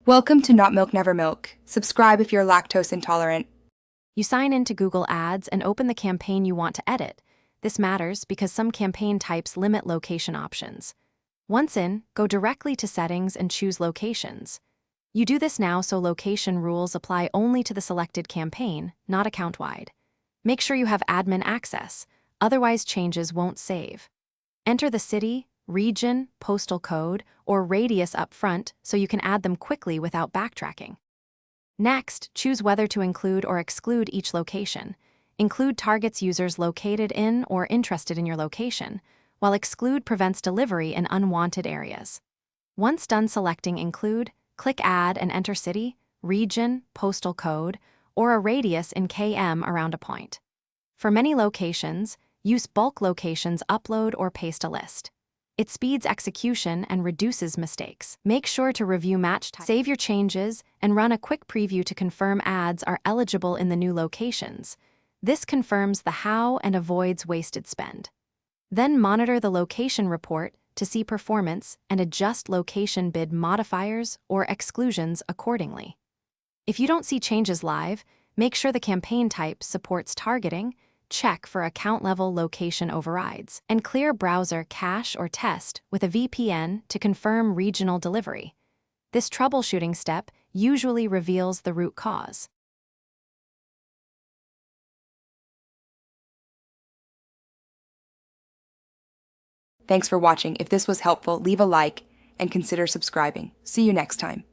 Welcome to Not Milk Never Milk. Subscribe if you're lactose intolerant. You sign into Google Ads and open the campaign you want to edit. This matters because some campaign types limit location options. Once in, go directly to Settings and choose Locations. You do this now so location rules apply only to the selected campaign, not account-wide. Make sure you have admin access, otherwise changes won't save. Enter the city, region, postal code, or radius up front so you can add them quickly without backtracking. Next, choose whether to include or exclude each location. Include targets users located in or interested in your location, while exclude prevents delivery in unwanted areas. Once done selecting include, click Add and enter city, region, postal code, or a radius in km around a point. For many locations, use bulk locations upload or paste a list. It speeds execution and reduces mistakes. Make sure to review match type. Save your changes and run a quick preview to confirm ads are eligible in the new locations. This confirms the how and avoids wasted spend. Then monitor the location report to see performance and adjust location bid modifiers or exclusions accordingly. If you don't see changes live, make sure the campaign type supports targeting, check for account-level location overrides, and clear browser cache or test with a VPN to confirm regional delivery. This troubleshooting step usually reveals the root cause. Thanks for watching. If this was helpful, leave a like and consider subscribing. See you next time.